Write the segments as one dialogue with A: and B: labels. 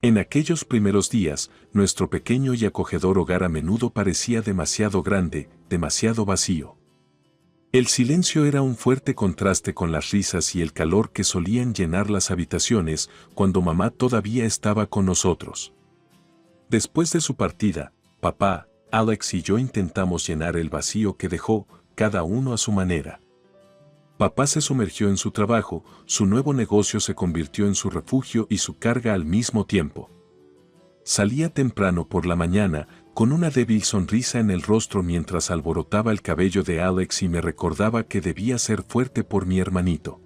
A: En aquellos primeros días, nuestro pequeño y acogedor hogar a menudo parecía demasiado grande, demasiado vacío. El silencio era un fuerte contraste con las risas y el calor que solían llenar las habitaciones cuando mamá todavía estaba con nosotros. Después de su partida, papá, Alex y yo intentamos llenar el vacío que dejó, cada uno a su manera. Papá se sumergió en su trabajo, su nuevo negocio se convirtió en su refugio y su carga al mismo tiempo. Salía temprano por la mañana, con una débil sonrisa en el rostro mientras alborotaba el cabello de Alex y me recordaba que debía ser fuerte por mi hermanito.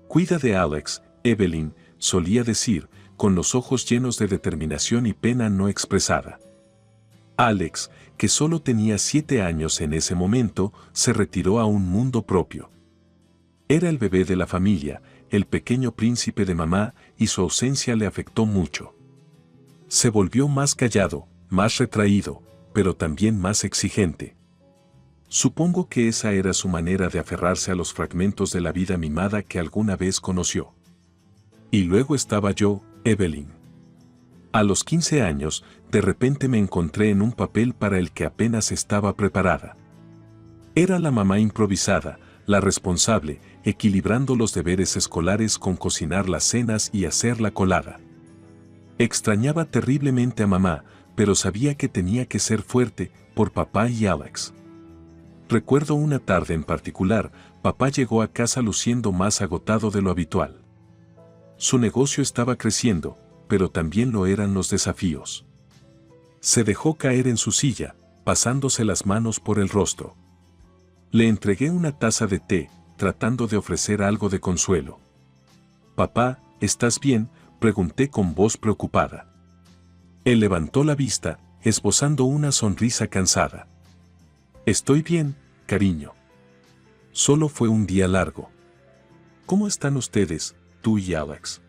A: Cuida de Alex, Evelyn, solía decir, con los ojos llenos de determinación y pena no expresada. Alex, que solo tenía 7 años en ese momento, se retiró a un mundo propio. Era el bebé de la familia, el pequeño príncipe de mamá, y su ausencia le afectó mucho. Se volvió más callado, más retraído, pero también más exigente. Supongo que esa era su manera de aferrarse a los fragmentos de la vida mimada que alguna vez conoció. Y luego estaba yo, Evelyn. A los 15 años, de repente me encontré en un papel para el que apenas estaba preparada. Era la mamá improvisada, la responsable, equilibrando los deberes escolares con cocinar las cenas y hacer la colada. Extrañaba terriblemente a mamá, pero sabía que tenía que ser fuerte por papá y Alex. Recuerdo una tarde en particular, papá llegó a casa luciendo más agotado de lo habitual. Su negocio estaba creciendo, pero también lo eran los desafíos. Se dejó caer en su silla, pasándose las manos por el rostro. Le entregué una taza de té, tratando de ofrecer algo de consuelo. «Papá, ¿estás bien?», pregunté con voz preocupada. Él levantó la vista, esbozando una sonrisa cansada. «Estoy bien, cariño. Solo fue un día largo. ¿Cómo están ustedes, tú y Alex?».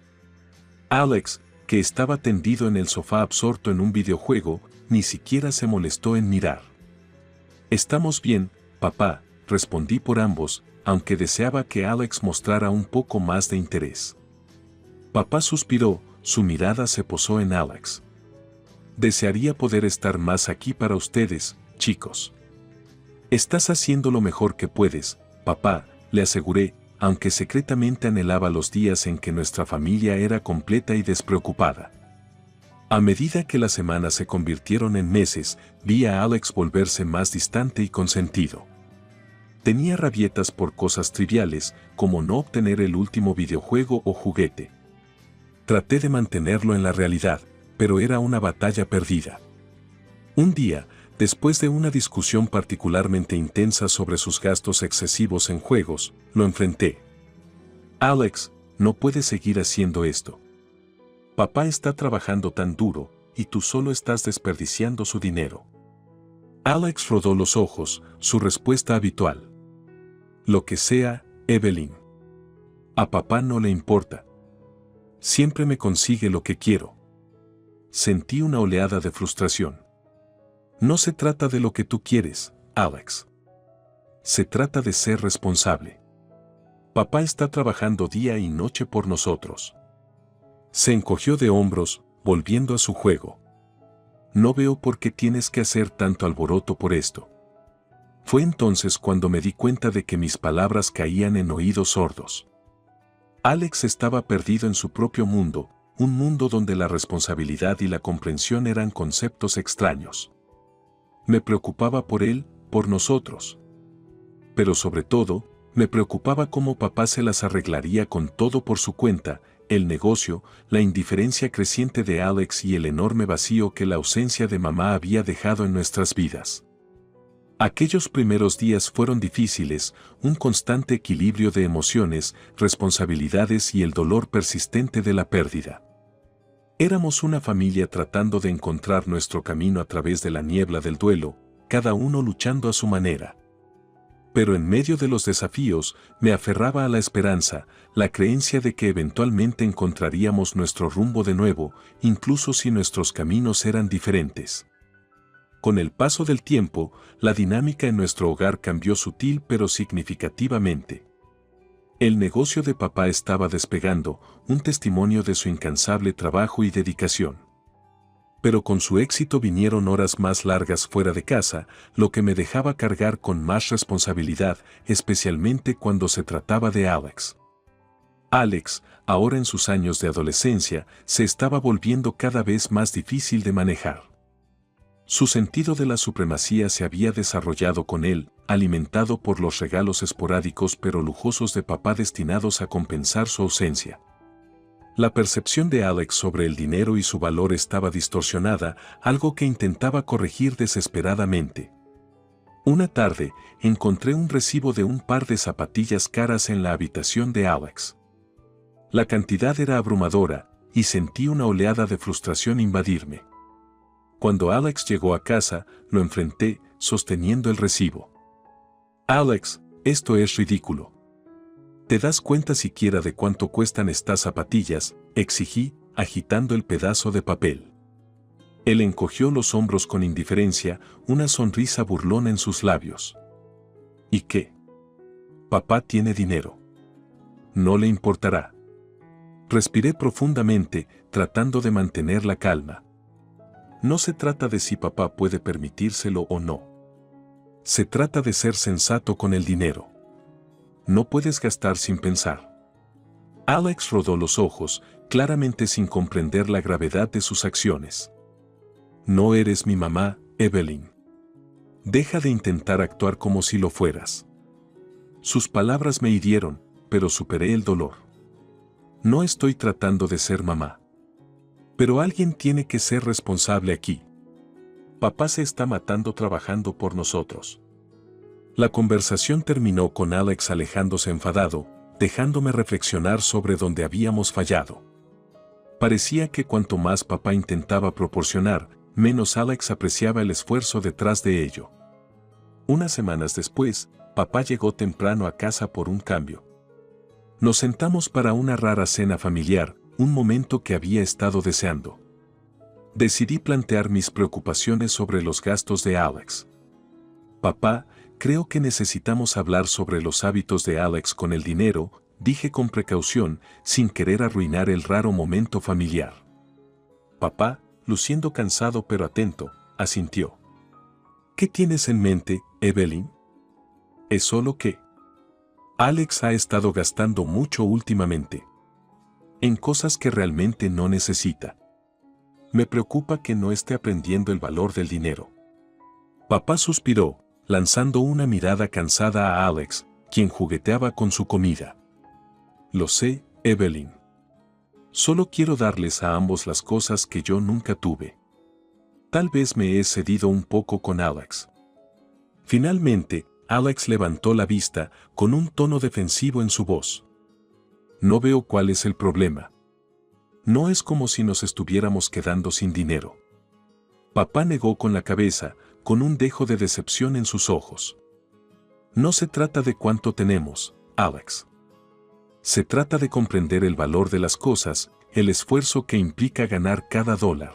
A: Alex, que estaba tendido en el sofá absorto en un videojuego, ni siquiera se molestó en mirar. «Estamos bien, papá», respondí por ambos, aunque deseaba que Alex mostrara un poco más de interés. Papá suspiró, su mirada se posó en Alex. «Desearía poder estar más aquí para ustedes, chicos». «Estás haciendo lo mejor que puedes, papá», le aseguré, aunque secretamente anhelaba los días en que nuestra familia era completa y despreocupada. A medida que las semanas se convirtieron en meses, vi a Alex volverse más distante y consentido. Tenía rabietas por cosas triviales, como no obtener el último videojuego o juguete. Traté de mantenerlo en la realidad, pero era una batalla perdida. Un día, después de una discusión particularmente intensa sobre sus gastos excesivos en juegos, lo enfrenté. «Alex, no puedes seguir haciendo esto. Papá está trabajando tan duro, y tú solo estás desperdiciando su dinero». Alex rodó los ojos, su respuesta habitual. «Lo que sea, Evelyn. A papá no le importa. Siempre me consigue lo que quiero». Sentí una oleada de frustración. «No se trata de lo que tú quieres, Alex. Se trata de ser responsable. Papá está trabajando día y noche por nosotros». Se encogió de hombros, volviendo a su juego. «No veo por qué tienes que hacer tanto alboroto por esto». Fue entonces cuando me di cuenta de que mis palabras caían en oídos sordos. Alex estaba perdido en su propio mundo, un mundo donde la responsabilidad y la comprensión eran conceptos extraños. Me preocupaba por él, por nosotros. Pero sobre todo, me preocupaba cómo papá se las arreglaría con todo por su cuenta, el negocio, la indiferencia creciente de Alex y el enorme vacío que la ausencia de mamá había dejado en nuestras vidas. Aquellos primeros días fueron difíciles, un constante equilibrio de emociones, responsabilidades y el dolor persistente de la pérdida. Éramos una familia tratando de encontrar nuestro camino a través de la niebla del duelo, cada uno luchando a su manera. Pero en medio de los desafíos, me aferraba a la esperanza, la creencia de que eventualmente encontraríamos nuestro rumbo de nuevo, incluso si nuestros caminos eran diferentes. Con el paso del tiempo, la dinámica en nuestro hogar cambió sutil pero significativamente. El negocio de papá estaba despegando, un testimonio de su incansable trabajo y dedicación. Pero con su éxito vinieron horas más largas fuera de casa, lo que me dejaba cargar con más responsabilidad, especialmente cuando se trataba de Alex. Alex, ahora en sus años de adolescencia, se estaba volviendo cada vez más difícil de manejar. Su sentido de la supremacía se había desarrollado con él, alimentado por los regalos esporádicos pero lujosos de papá destinados a compensar su ausencia. La percepción de Alex sobre el dinero y su valor estaba distorsionada, algo que intentaba corregir desesperadamente. Una tarde, encontré un recibo de un par de zapatillas caras en la habitación de Alex. La cantidad era abrumadora, y sentí una oleada de frustración invadirme. Cuando Alex llegó a casa, lo enfrenté, sosteniendo el recibo. «Alex, esto es ridículo. ¿Te das cuenta siquiera de cuánto cuestan estas zapatillas?», exigí, agitando el pedazo de papel. Él encogió los hombros con indiferencia, una sonrisa burlona en sus labios. «¿Y qué? Papá tiene dinero. No le importará». Respiré profundamente, tratando de mantener la calma. No se trata de si papá puede permitírselo o no. Se trata de ser sensato con el dinero. No puedes gastar sin pensar. Alex rodó los ojos, claramente sin comprender la gravedad de sus acciones. «No eres mi mamá, Evelyn. Deja de intentar actuar como si lo fueras». Sus palabras me hirieron, pero superé el dolor. No estoy tratando de ser mamá. Pero alguien tiene que ser responsable aquí. Papá se está matando trabajando por nosotros. La conversación terminó con Alex alejándose enfadado, dejándome reflexionar sobre dónde habíamos fallado. Parecía que cuanto más papá intentaba proporcionar, menos Alex apreciaba el esfuerzo detrás de ello. Unas semanas después, papá llegó temprano a casa por un cambio. Nos sentamos para una rara cena familiar, un momento que había estado deseando. Decidí plantear mis preocupaciones sobre los gastos de Alex. «Papá, creo que necesitamos hablar sobre los hábitos de Alex con el dinero», dije con precaución, sin querer arruinar el raro momento familiar. Papá, luciendo cansado pero atento, asintió. «¿Qué tienes en mente, Evelyn?» «Es solo que Alex ha estado gastando mucho últimamente. En cosas que realmente no necesita. Me preocupa que no esté aprendiendo el valor del dinero». Papá suspiró, lanzando una mirada cansada a Alex, quien jugueteaba con su comida. «Lo sé, Evelyn. Solo quiero darles a ambos las cosas que yo nunca tuve. Tal vez me he cedido un poco con Alex». Finalmente, Alex levantó la vista, con un tono defensivo en su voz. «No veo cuál es el problema. No es como si nos estuviéramos quedando sin dinero». Papá negó con la cabeza, con un dejo de decepción en sus ojos. «No se trata de cuánto tenemos, Alex. Se trata de comprender el valor de las cosas, el esfuerzo que implica ganar cada dólar».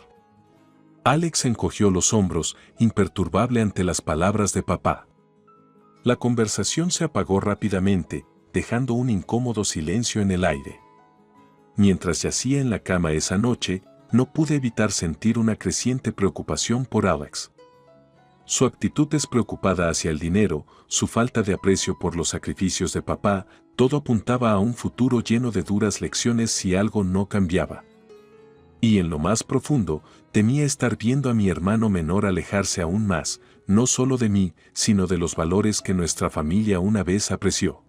A: Alex encogió los hombros, imperturbable ante las palabras de papá. La conversación se apagó rápidamente, dejando un incómodo silencio en el aire. Mientras yacía en la cama esa noche, no pude evitar sentir una creciente preocupación por Alex. Su actitud despreocupada hacia el dinero, su falta de aprecio por los sacrificios de papá, todo apuntaba a un futuro lleno de duras lecciones si algo no cambiaba. Y en lo más profundo, temía estar viendo a mi hermano menor alejarse aún más, no solo de mí, sino de los valores que nuestra familia una vez apreció.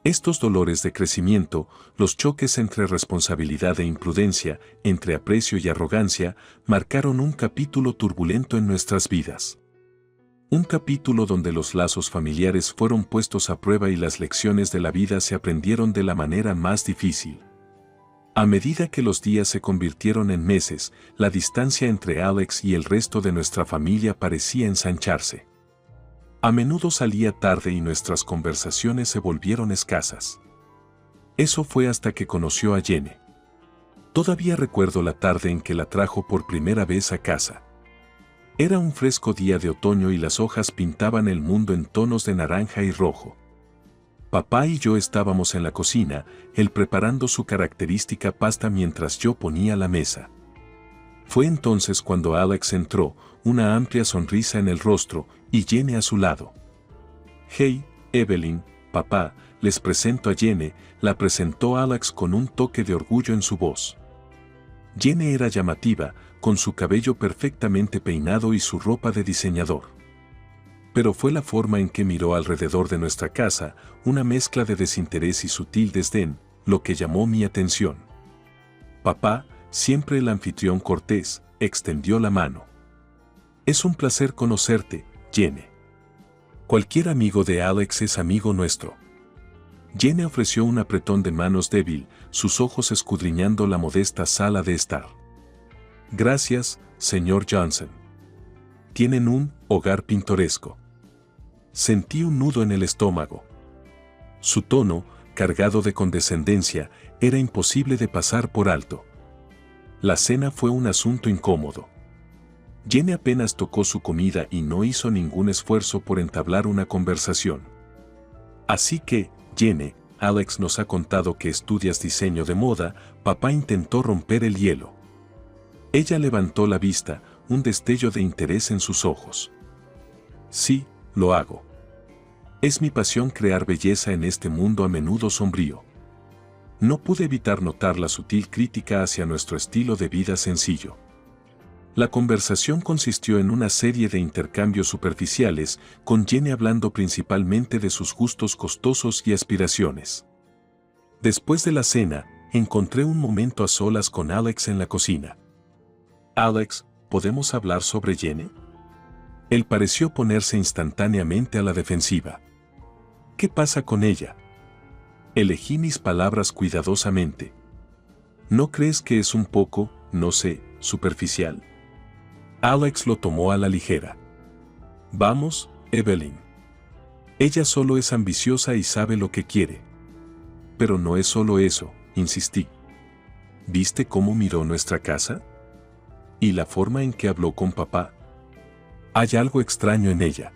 A: Estos dolores de crecimiento, los choques entre responsabilidad e imprudencia, entre aprecio y arrogancia, marcaron un capítulo turbulento en nuestras vidas. Un capítulo donde los lazos familiares fueron puestos a prueba y las lecciones de la vida se aprendieron de la manera más difícil. A medida que los días se convirtieron en meses, la distancia entre Alex y el resto de nuestra familia parecía ensancharse. A menudo salía tarde y nuestras conversaciones se volvieron escasas. Eso fue hasta que conoció a Jenny. Todavía recuerdo la tarde en que la trajo por primera vez a casa. Era un fresco día de otoño y las hojas pintaban el mundo en tonos de naranja y rojo. Papá y yo estábamos en la cocina, él preparando su característica pasta mientras yo ponía la mesa. Fue entonces cuando Alex entró, una amplia sonrisa en el rostro, y Jenny a su lado. «Hey, Evelyn, papá, les presento a Jenny», la presentó Alex con un toque de orgullo en su voz. Jenny era llamativa, con su cabello perfectamente peinado y su ropa de diseñador. Pero fue la forma en que miró alrededor de nuestra casa, una mezcla de desinterés y sutil desdén, lo que llamó mi atención. Papá, siempre el anfitrión cortés, extendió la mano. «Es un placer conocerte, Jenny. Cualquier amigo de Alex es amigo nuestro». Jenny ofreció un apretón de manos débil, sus ojos escudriñando la modesta sala de estar. «Gracias, señor Johnson. Tienen un hogar pintoresco». Sentí un nudo en el estómago. Su tono, cargado de condescendencia, era imposible de pasar por alto. La cena fue un asunto incómodo. Jenny apenas tocó su comida y no hizo ningún esfuerzo por entablar una conversación. «Así que, Jenny, Alex nos ha contado que estudias diseño de moda», papá intentó romper el hielo. Ella levantó la vista, un destello de interés en sus ojos. «Sí, lo hago. Es mi pasión crear belleza en este mundo a menudo sombrío». No pude evitar notar la sutil crítica hacia nuestro estilo de vida sencillo. La conversación consistió en una serie de intercambios superficiales, con Jenny hablando principalmente de sus gustos costosos y aspiraciones. Después de la cena, encontré un momento a solas con Alex en la cocina. «Alex, ¿podemos hablar sobre Jenny?». Él pareció ponerse instantáneamente a la defensiva. «¿Qué pasa con ella?». Elegí mis palabras cuidadosamente. «¿No crees que es un poco, no sé, superficial?». Alex lo tomó a la ligera. «Vamos, Evelyn. Ella solo es ambiciosa y sabe lo que quiere». «Pero no es solo eso», insistí. «¿Viste cómo miró nuestra casa? ¿Y la forma en que habló con papá? Hay algo extraño en ella».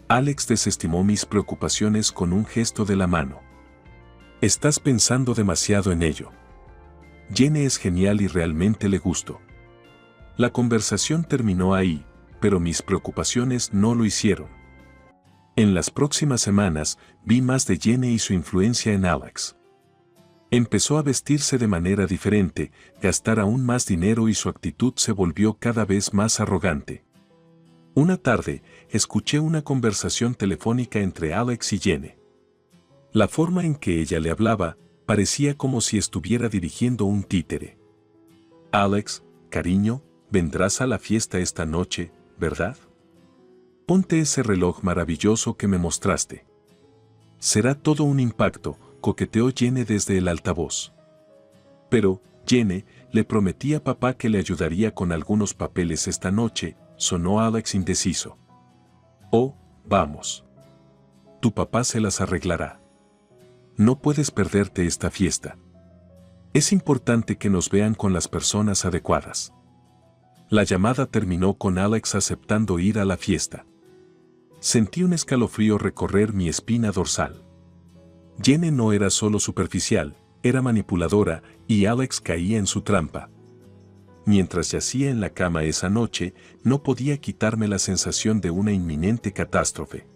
A: Alex desestimó mis preocupaciones con un gesto de la mano. «Estás pensando demasiado en ello. Jenny es genial y realmente le gusto». La conversación terminó ahí, pero mis preocupaciones no lo hicieron. En las próximas semanas, vi más de Jenny y su influencia en Alex. Empezó a vestirse de manera diferente, gastar aún más dinero y su actitud se volvió cada vez más arrogante. Una tarde, escuché una conversación telefónica entre Alex y Jenny. La forma en que ella le hablaba, parecía como si estuviera dirigiendo un títere. «Alex, cariño, vendrás a la fiesta esta noche, ¿verdad? Ponte ese reloj maravilloso que me mostraste. Será todo un impacto», coqueteó Jenny desde el altavoz. «Pero, Jenny, le prometí a papá que le ayudaría con algunos papeles esta noche», sonó Alex indeciso. «Oh, vamos. Tu papá se las arreglará. No puedes perderte esta fiesta. Es importante que nos vean con las personas adecuadas». La llamada terminó con Alex aceptando ir a la fiesta. Sentí un escalofrío recorrer mi espina dorsal. Jenny no era solo superficial, era manipuladora, y Alex caía en su trampa. Mientras yacía en la cama esa noche, no podía quitarme la sensación de una inminente catástrofe.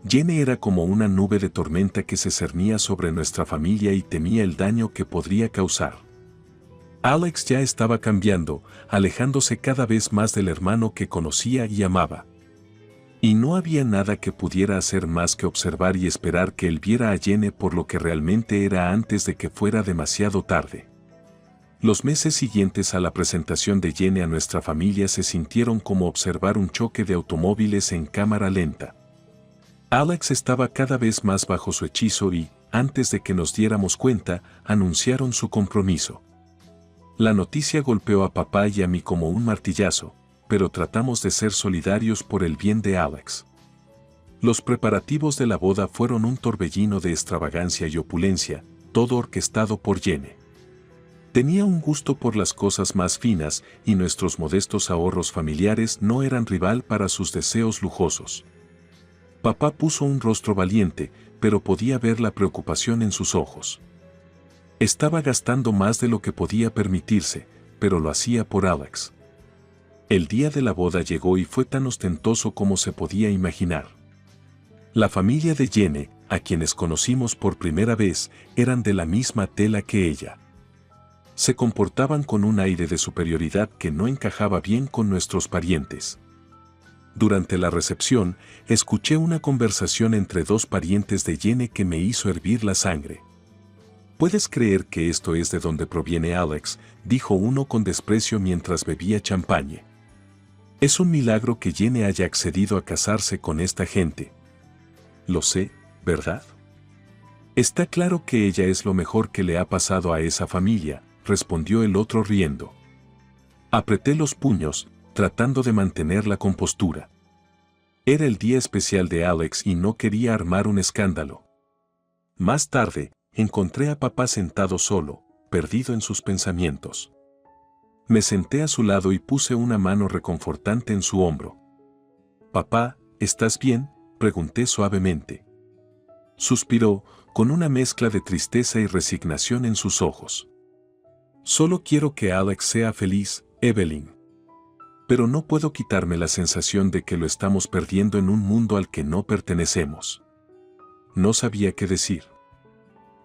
A: Jenny era como una nube de tormenta que se cernía sobre nuestra familia y temía el daño que podría causar. Alex ya estaba cambiando, alejándose cada vez más del hermano que conocía y amaba. Y no había nada que pudiera hacer más que observar y esperar que él viera a Jenny por lo que realmente era antes de que fuera demasiado tarde. Los meses siguientes a la presentación de Jenny a nuestra familia se sintieron como observar un choque de automóviles en cámara lenta. Alex estaba cada vez más bajo su hechizo y, antes de que nos diéramos cuenta, anunciaron su compromiso. La noticia golpeó a papá y a mí como un martillazo, pero tratamos de ser solidarios por el bien de Alex. Los preparativos de la boda fueron un torbellino de extravagancia y opulencia, todo orquestado por Jenny. Tenía un gusto por las cosas más finas y nuestros modestos ahorros familiares no eran rival para sus deseos lujosos. Papá puso un rostro valiente, pero podía ver la preocupación en sus ojos. Estaba gastando más de lo que podía permitirse, pero lo hacía por Alex. El día de la boda llegó y fue tan ostentoso como se podía imaginar. La familia de Jenny, a quienes conocimos por primera vez, eran de la misma tela que ella. Se comportaban con un aire de superioridad que no encajaba bien con nuestros parientes. Durante la recepción, escuché una conversación entre dos parientes de Jenny que me hizo hervir la sangre. «¿Puedes creer que esto es de donde proviene Alex?», dijo uno con desprecio mientras bebía champagne. «Es un milagro que Jenny haya accedido a casarse con esta gente». «Lo sé, ¿verdad? Está claro que ella es lo mejor que le ha pasado a esa familia», respondió el otro riendo. Apreté los puños, tratando de mantener la compostura. Era el día especial de Alex y no quería armar un escándalo. Más tarde, encontré a papá sentado solo, perdido en sus pensamientos. Me senté a su lado y puse una mano reconfortante en su hombro. «Papá, ¿estás bien?», pregunté suavemente. Suspiró, con una mezcla de tristeza y resignación en sus ojos. «Solo quiero que Alex sea feliz, Evelyn. Pero no puedo quitarme la sensación de que lo estamos perdiendo en un mundo al que no pertenecemos». No sabía qué decir.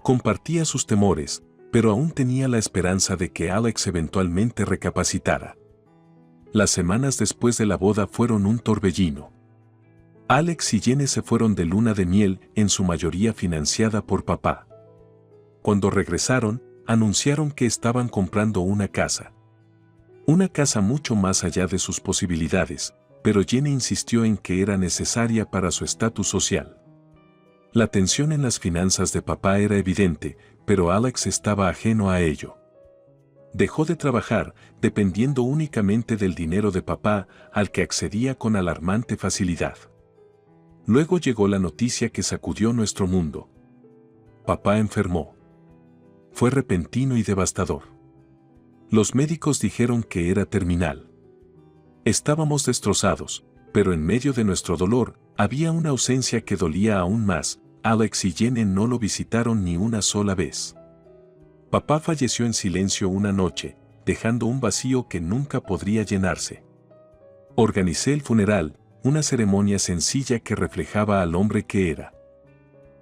A: Compartía sus temores, pero aún tenía la esperanza de que Alex eventualmente recapacitara. Las semanas después de la boda fueron un torbellino. Alex y Jenny se fueron de luna de miel, en su mayoría financiada por papá. Cuando regresaron, anunciaron que estaban comprando una casa. Una casa mucho más allá de sus posibilidades, pero Jenny insistió en que era necesaria para su estatus social. La tensión en las finanzas de papá era evidente, pero Alex estaba ajeno a ello. Dejó de trabajar, dependiendo únicamente del dinero de papá, al que accedía con alarmante facilidad. Luego llegó la noticia que sacudió nuestro mundo. Papá enfermó. Fue repentino y devastador. Los médicos dijeron que era terminal. Estábamos destrozados, pero en medio de nuestro dolor, había una ausencia que dolía aún más. Alex y Jenny no lo visitaron ni una sola vez. Papá falleció en silencio una noche, dejando un vacío que nunca podría llenarse. Organicé el funeral, una ceremonia sencilla que reflejaba al hombre que era.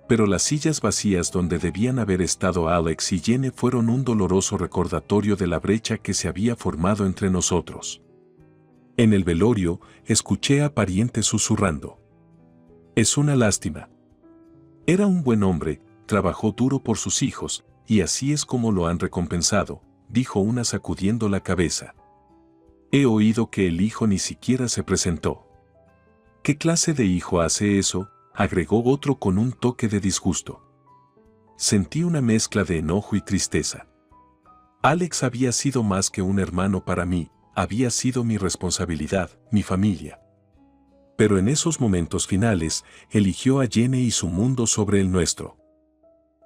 A: Pero las sillas vacías donde debían haber estado Alex y Jenny fueron un doloroso recordatorio de la brecha que se había formado entre nosotros. En el velorio, escuché a parientes susurrando. «Es una lástima. Era un buen hombre, trabajó duro por sus hijos, y así es como lo han recompensado», dijo una sacudiendo la cabeza. «He oído que el hijo ni siquiera se presentó». «¿Qué clase de hijo hace eso?», agregó otro con un toque de disgusto. Sentí una mezcla de enojo y tristeza. Alex había sido más que un hermano para mí, había sido mi responsabilidad, mi familia. Pero en esos momentos finales, eligió a Jenny y su mundo sobre el nuestro.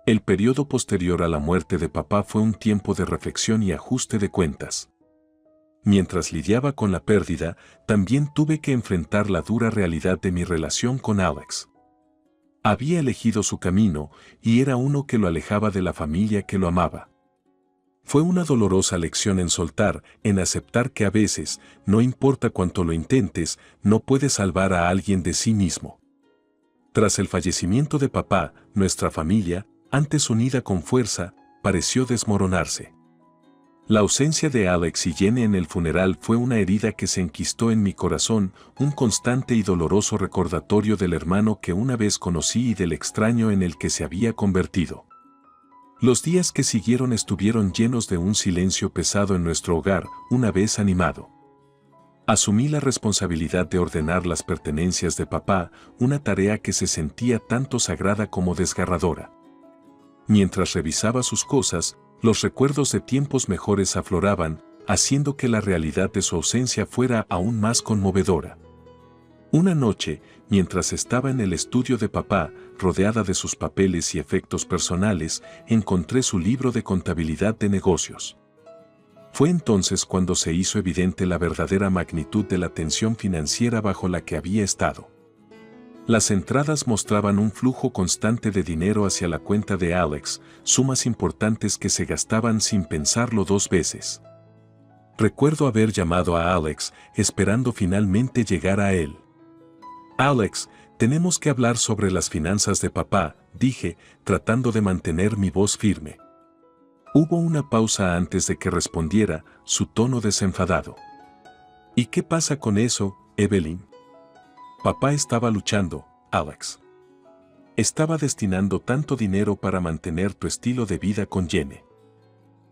A: El periodo posterior a la muerte de papá fue un tiempo de reflexión y ajuste de cuentas. Mientras lidiaba con la pérdida, también tuve que enfrentar la dura realidad de mi relación con Alex. Había elegido su camino, y era uno que lo alejaba de la familia que lo amaba. Fue una dolorosa lección en soltar, en aceptar que a veces, no importa cuánto lo intentes, no puedes salvar a alguien de sí mismo. Tras el fallecimiento de papá, nuestra familia, antes unida con fuerza, pareció desmoronarse. La ausencia de Alex y Jenny en el funeral fue una herida que se enquistó en mi corazón, un constante y doloroso recordatorio del hermano que una vez conocí y del extraño en el que se había convertido. Los días que siguieron estuvieron llenos de un silencio pesado en nuestro hogar, una vez animado. Asumí la responsabilidad de ordenar las pertenencias de papá, una tarea que se sentía tanto sagrada como desgarradora. Mientras revisaba sus cosas, los recuerdos de tiempos mejores afloraban, haciendo que la realidad de su ausencia fuera aún más conmovedora. Una noche, mientras estaba en el estudio de papá, rodeada de sus papeles y efectos personales, encontré su libro de contabilidad de negocios. Fue entonces cuando se hizo evidente la verdadera magnitud de la tensión financiera bajo la que había estado. Las entradas mostraban un flujo constante de dinero hacia la cuenta de Alex, sumas importantes que se gastaban sin pensarlo dos veces. Recuerdo haber llamado a Alex, esperando finalmente llegar a él. Alex, tenemos que hablar sobre las finanzas de papá, dije, tratando de mantener mi voz firme. Hubo una pausa antes de que respondiera, su tono desenfadado. ¿Y qué pasa con eso, Evelyn? Papá estaba luchando, Alex. Estaba destinando tanto dinero para mantener tu estilo de vida con Jenny.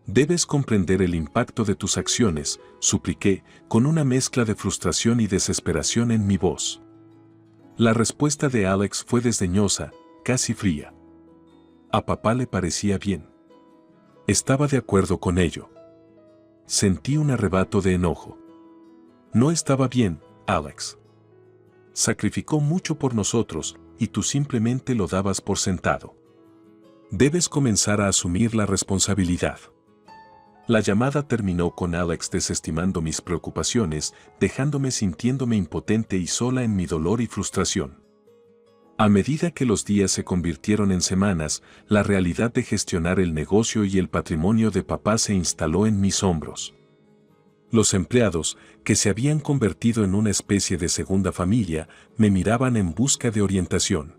A: Debes comprender el impacto de tus acciones, supliqué, con una mezcla de frustración y desesperación en mi voz. La respuesta de Alex fue desdeñosa, casi fría. A papá le parecía bien. Estaba de acuerdo con ello. Sentí un arrebato de enojo. No estaba bien, Alex. Sacrificó mucho por nosotros, y tú simplemente lo dabas por sentado. Debes comenzar a asumir la responsabilidad. La llamada terminó con Alex desestimando mis preocupaciones, dejándome sintiéndome impotente y sola en mi dolor y frustración. A medida que los días se convirtieron en semanas, la realidad de gestionar el negocio y el patrimonio de papá se instaló en mis hombros. Los empleados, que se habían convertido en una especie de segunda familia, me miraban en busca de orientación.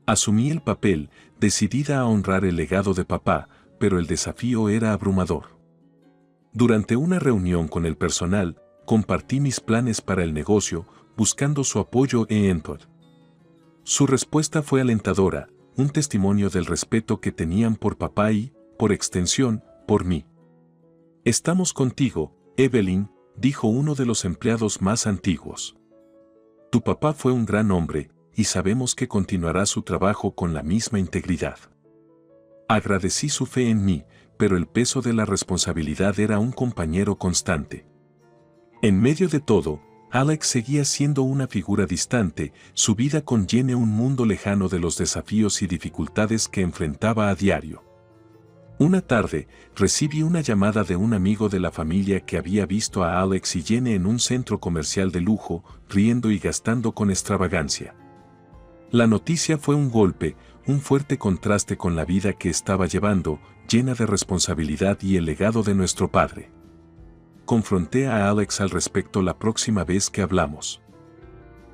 A: Asumí el papel, decidida a honrar el legado de papá, pero el desafío era abrumador. Durante una reunión con el personal, compartí mis planes para el negocio, buscando su apoyo e input. Su respuesta fue alentadora, un testimonio del respeto que tenían por papá y, por extensión, por mí. Estamos contigo, Evelyn, dijo uno de los empleados más antiguos. Tu papá fue un gran hombre, y sabemos que continuará su trabajo con la misma integridad. Agradecí su fe en mí, pero el peso de la responsabilidad era un compañero constante. En medio de todo, Alex seguía siendo una figura distante, su vida con Jenny un mundo lejano de los desafíos y dificultades que enfrentaba a diario. Una tarde, recibí una llamada de un amigo de la familia que había visto a Alex y Jenny en un centro comercial de lujo, riendo y gastando con extravagancia. La noticia fue un golpe, un fuerte contraste con la vida que estaba llevando, llena de responsabilidad y el legado de nuestro padre. Confronté a Alex al respecto la próxima vez que hablamos.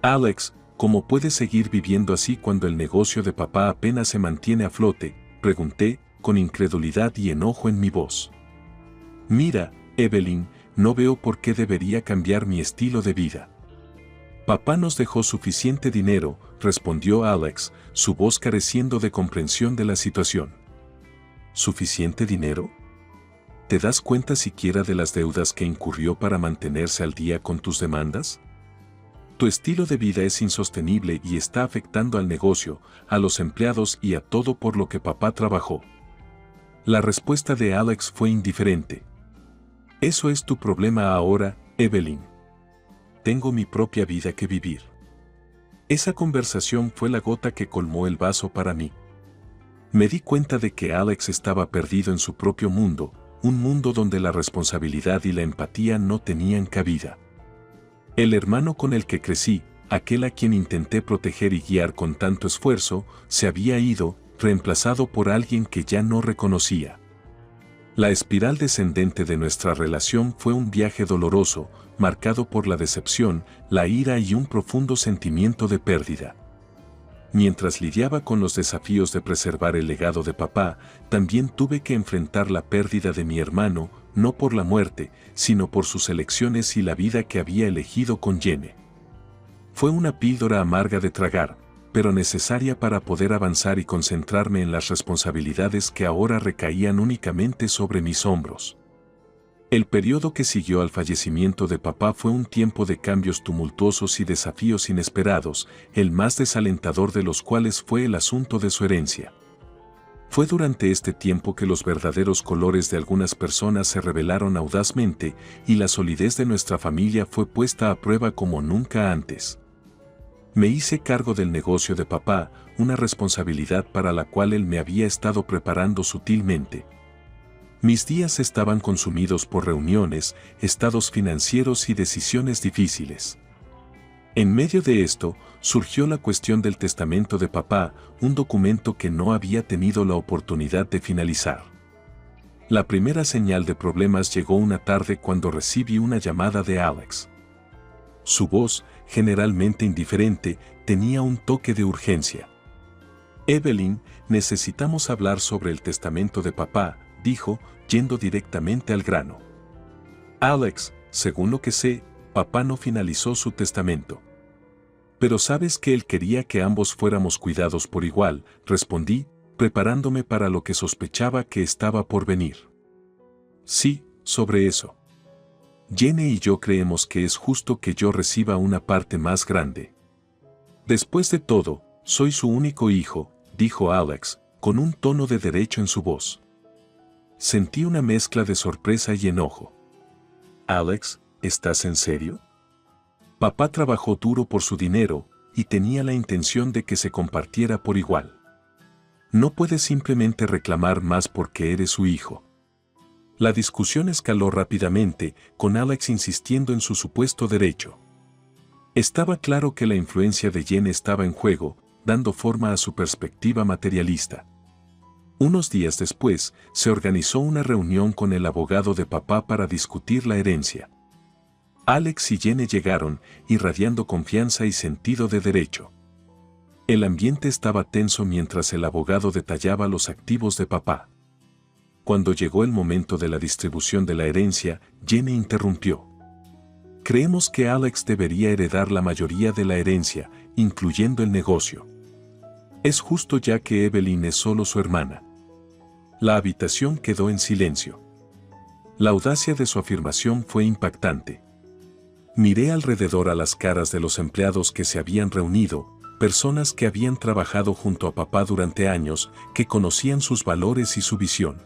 A: Alex, ¿cómo puedes seguir viviendo así cuando el negocio de papá apenas se mantiene a flote?, pregunté, con incredulidad y enojo en mi voz. Mira, Evelyn, no veo por qué debería cambiar mi estilo de vida. Papá nos dejó suficiente dinero, respondió Alex, su voz careciendo de comprensión de la situación. ¿Suficiente dinero? ¿Te das cuenta siquiera de las deudas que incurrió para mantenerse al día con tus demandas? Tu estilo de vida es insostenible y está afectando al negocio, a los empleados y a todo por lo que papá trabajó. La respuesta de Alex fue indiferente. Eso es tu problema ahora, Evelyn. Tengo mi propia vida que vivir. Esa conversación fue la gota que colmó el vaso para mí. Me di cuenta de que Alex estaba perdido en su propio mundo, un mundo donde la responsabilidad y la empatía no tenían cabida. El hermano con el que crecí, aquel a quien intenté proteger y guiar con tanto esfuerzo, se había ido, reemplazado por alguien que ya no reconocía. La espiral descendente de nuestra relación fue un viaje doloroso, marcado por la decepción, la ira y un profundo sentimiento de pérdida. Mientras lidiaba con los desafíos de preservar el legado de papá, también tuve que enfrentar la pérdida de mi hermano, no por la muerte, sino por sus elecciones y la vida que había elegido con Jenny. Fue una píldora amarga de tragar, pero necesaria para poder avanzar y concentrarme en las responsabilidades que ahora recaían únicamente sobre mis hombros. El periodo que siguió al fallecimiento de papá fue un tiempo de cambios tumultuosos y desafíos inesperados, el más desalentador de los cuales fue el asunto de su herencia. Fue durante este tiempo que los verdaderos colores de algunas personas se revelaron audazmente y la solidez de nuestra familia fue puesta a prueba como nunca antes. Me hice cargo del negocio de papá, una responsabilidad para la cual él me había estado preparando sutilmente. Mis días estaban consumidos por reuniones, estados financieros y decisiones difíciles. En medio de esto, surgió la cuestión del testamento de papá, un documento que no había tenido la oportunidad de finalizar. La primera señal de problemas llegó una tarde cuando recibí una llamada de Alex. Su voz, generalmente indiferente, tenía un toque de urgencia. Evelyn, necesitamos hablar sobre el testamento de papá, dijo, yendo directamente al grano. Alex, según lo que sé, papá no finalizó su testamento. Pero sabes que él quería que ambos fuéramos cuidados por igual, respondí, preparándome para lo que sospechaba que estaba por venir. Sí, sobre eso. Jenny y yo creemos que es justo que yo reciba una parte más grande. Después de todo, soy su único hijo, dijo Alex, con un tono de derecho en su voz. Sentí una mezcla de sorpresa y enojo. Alex, ¿estás en serio? Papá trabajó duro por su dinero y tenía la intención de que se compartiera por igual. No puedes simplemente reclamar más porque eres su hijo. La discusión escaló rápidamente, con Alex insistiendo en su supuesto derecho. Estaba claro que la influencia de Jen estaba en juego, dando forma a su perspectiva materialista. Unos días después, se organizó una reunión con el abogado de papá para discutir la herencia. Alex y Jenny llegaron, irradiando confianza y sentido de derecho. El ambiente estaba tenso mientras el abogado detallaba los activos de papá. Cuando llegó el momento de la distribución de la herencia, Jenny interrumpió. Creemos que Alex debería heredar la mayoría de la herencia, incluyendo el negocio. Es justo ya que Evelyn es solo su hermana. La habitación quedó en silencio. La audacia de su afirmación fue impactante. Miré alrededor a las caras de los empleados que se habían reunido, personas que habían trabajado junto a papá durante años, que conocían sus valores y su visión.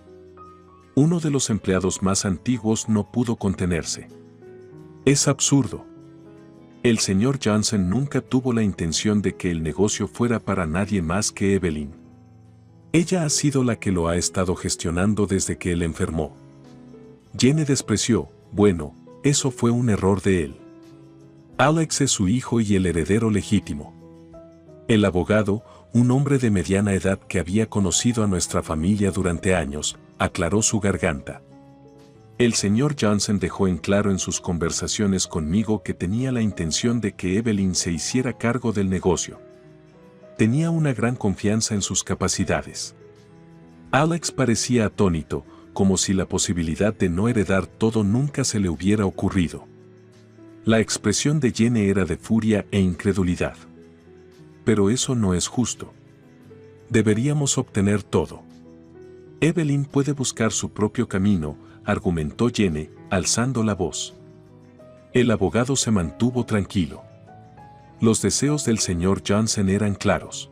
A: Uno de los empleados más antiguos no pudo contenerse. Es absurdo. El señor Johnson nunca tuvo la intención de que el negocio fuera para nadie más que Evelyn. Ella ha sido la que lo ha estado gestionando desde que él enfermó. Jenny despreció, bueno, eso fue un error de él. Alex es su hijo y el heredero legítimo. El abogado, un hombre de mediana edad que había conocido a nuestra familia durante años, aclaró su garganta. El señor Johnson dejó en claro en sus conversaciones conmigo que tenía la intención de que Evelyn se hiciera cargo del negocio. Tenía una gran confianza en sus capacidades. Alex parecía atónito, como si la posibilidad de no heredar todo nunca se le hubiera ocurrido. La expresión de Jenny era de furia e incredulidad. Pero eso no es justo. Deberíamos obtener todo. Evelyn puede buscar su propio camino, argumentó Jenny, alzando la voz. El abogado se mantuvo tranquilo. Los deseos del señor Johnson eran claros.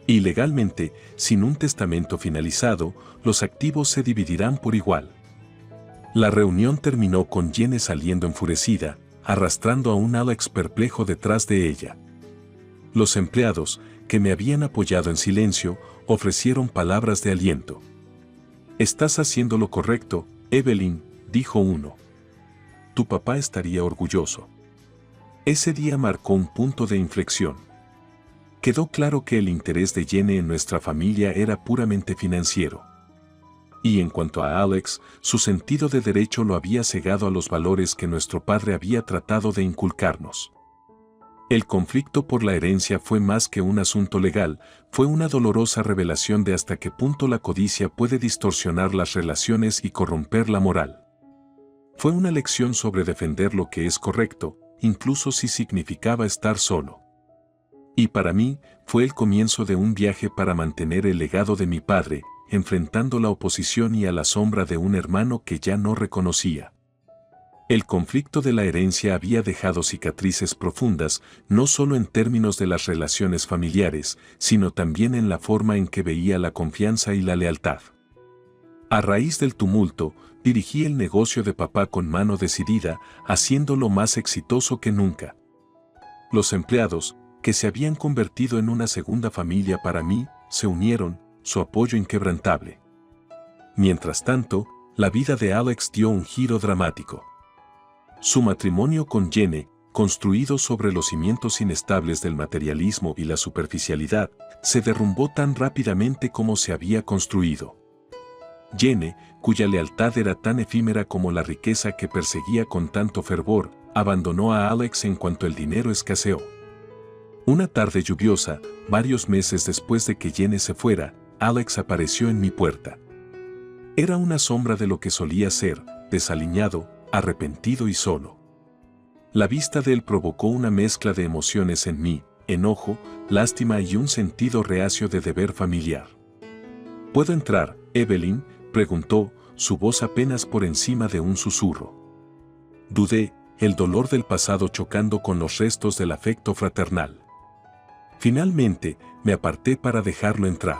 A: Y legalmente, sin un testamento finalizado, los activos se dividirán por igual. La reunión terminó con Jenny saliendo enfurecida, arrastrando a un Alex perplejo detrás de ella. Los empleados, que me habían apoyado en silencio, ofrecieron palabras de aliento. Estás haciendo lo correcto, Evelyn, dijo uno. Tu papá estaría orgulloso. Ese día marcó un punto de inflexión. Quedó claro que el interés de Jenny en nuestra familia era puramente financiero. Y en cuanto a Alex, su sentido de derecho lo había cegado a los valores que nuestro padre había tratado de inculcarnos. El conflicto por la herencia fue más que un asunto legal, fue una dolorosa revelación de hasta qué punto la codicia puede distorsionar las relaciones y corromper la moral. Fue una lección sobre defender lo que es correcto, incluso si significaba estar solo. Y para mí, fue el comienzo de un viaje para mantener el legado de mi padre, enfrentando la oposición y a la sombra de un hermano que ya no reconocía. El conflicto de la herencia había dejado cicatrices profundas, no solo en términos de las relaciones familiares, sino también en la forma en que veía la confianza y la lealtad. A raíz del tumulto, dirigí el negocio de papá con mano decidida, haciéndolo más exitoso que nunca. Los empleados, que se habían convertido en una segunda familia para mí, se unieron, su apoyo inquebrantable. Mientras tanto, la vida de Alex dio un giro dramático. Su matrimonio con Jenny, construido sobre los cimientos inestables del materialismo y la superficialidad, se derrumbó tan rápidamente como se había construido. Jane, cuya lealtad era tan efímera como la riqueza que perseguía con tanto fervor, abandonó a Alex en cuanto el dinero escaseó. Una tarde lluviosa, varios meses después de que Jane se fuera, Alex apareció en mi puerta. Era una sombra de lo que solía ser, desaliñado, arrepentido y solo. La vista de él provocó una mezcla de emociones en mí, enojo, lástima y un sentido reacio de deber familiar. ¿Puedo entrar, Evelyn?, preguntó, su voz apenas por encima de un susurro. Dudé, el dolor del pasado chocando con los restos del afecto fraternal. Finalmente, me aparté para dejarlo entrar.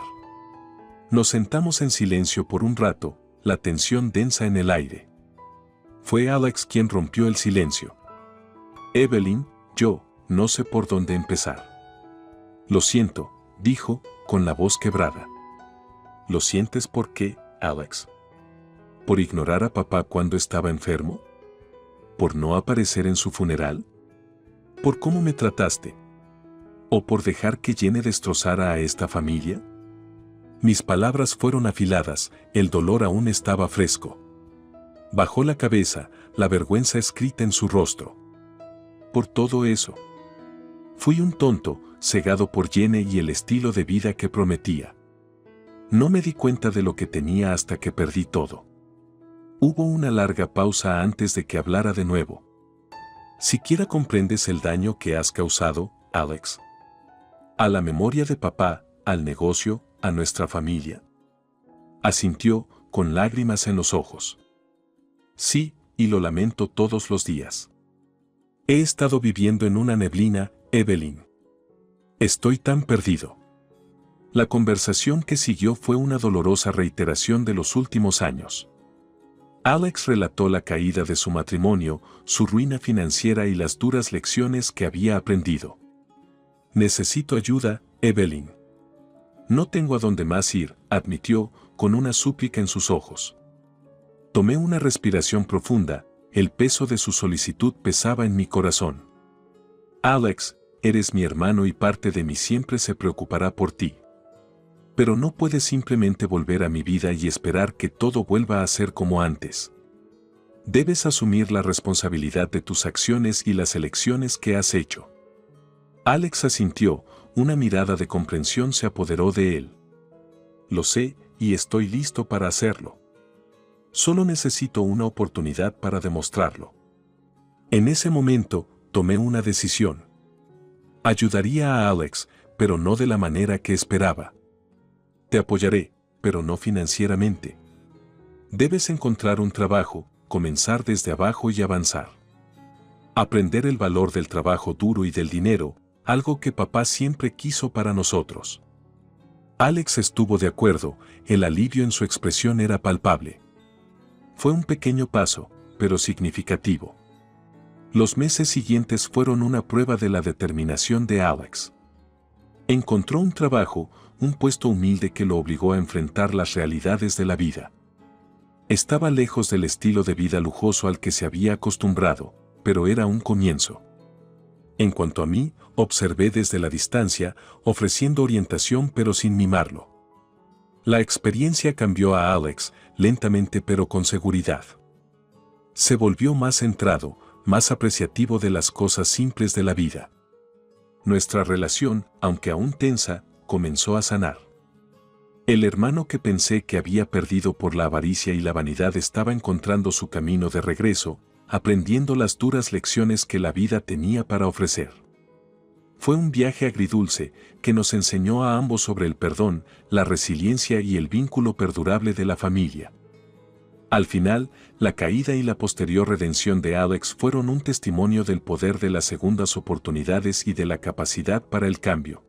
A: Nos sentamos en silencio por un rato, la tensión densa en el aire. Fue Alex quien rompió el silencio. Evelyn, yo, no sé por dónde empezar. Lo siento, dijo, con la voz quebrada. ¿Lo sientes por qué, Alex? ¿Por ignorar a papá cuando estaba enfermo? ¿Por no aparecer en su funeral? ¿Por cómo me trataste? ¿O por dejar que Jane destrozara a esta familia? Mis palabras fueron afiladas, el dolor aún estaba fresco. Bajó la cabeza, la vergüenza escrita en su rostro. Por todo eso. Fui un tonto, cegado por Jane y el estilo de vida que prometía. No me di cuenta de lo que tenía hasta que perdí todo. Hubo una larga pausa antes de que hablara de nuevo. ¿Siquiera comprendes el daño que has causado, Alex? A la memoria de papá, al negocio, a nuestra familia. Asintió, con lágrimas en los ojos. Sí, y lo lamento todos los días. He estado viviendo en una neblina, Evelyn. Estoy tan perdido. La conversación que siguió fue una dolorosa reiteración de los últimos años. Alex relató la caída de su matrimonio, su ruina financiera y las duras lecciones que había aprendido. Necesito ayuda, Evelyn. No tengo a dónde más ir, admitió, con una súplica en sus ojos. Tomé una respiración profunda, el peso de su solicitud pesaba en mi corazón. Alex, eres mi hermano y parte de mí siempre se preocupará por ti. Pero no puedes simplemente volver a mi vida y esperar que todo vuelva a ser como antes. Debes asumir la responsabilidad de tus acciones y las elecciones que has hecho. Alex asintió, una mirada de comprensión se apoderó de él. Lo sé, y estoy listo para hacerlo. Solo necesito una oportunidad para demostrarlo. En ese momento, tomé una decisión. Ayudaría a Alex, pero no de la manera que esperaba. Te apoyaré, pero no financieramente. Debes encontrar un trabajo, comenzar desde abajo y avanzar. Aprender el valor del trabajo duro y del dinero, algo que papá siempre quiso para nosotros. Alex estuvo de acuerdo, el alivio en su expresión era palpable. Fue un pequeño paso, pero significativo. Los meses siguientes fueron una prueba de la determinación de Alex. Encontró un trabajo, un puesto humilde que lo obligó a enfrentar las realidades de la vida. Estaba lejos del estilo de vida lujoso al que se había acostumbrado, pero era un comienzo. En cuanto a mí, observé desde la distancia, ofreciendo orientación pero sin mimarlo. La experiencia cambió a Alex, lentamente pero con seguridad. Se volvió más centrado, más apreciativo de las cosas simples de la vida. Nuestra relación, aunque aún tensa, comenzó a sanar. El hermano que pensé que había perdido por la avaricia y la vanidad estaba encontrando su camino de regreso, aprendiendo las duras lecciones que la vida tenía para ofrecer. Fue un viaje agridulce que nos enseñó a ambos sobre el perdón, la resiliencia y el vínculo perdurable de la familia. Al final, la caída y la posterior redención de Alex fueron un testimonio del poder de las segundas oportunidades y de la capacidad para el cambio.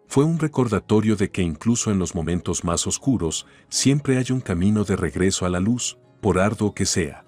A: Fue un recordatorio de que incluso en los momentos más oscuros, siempre hay un camino de regreso a la luz, por arduo que sea.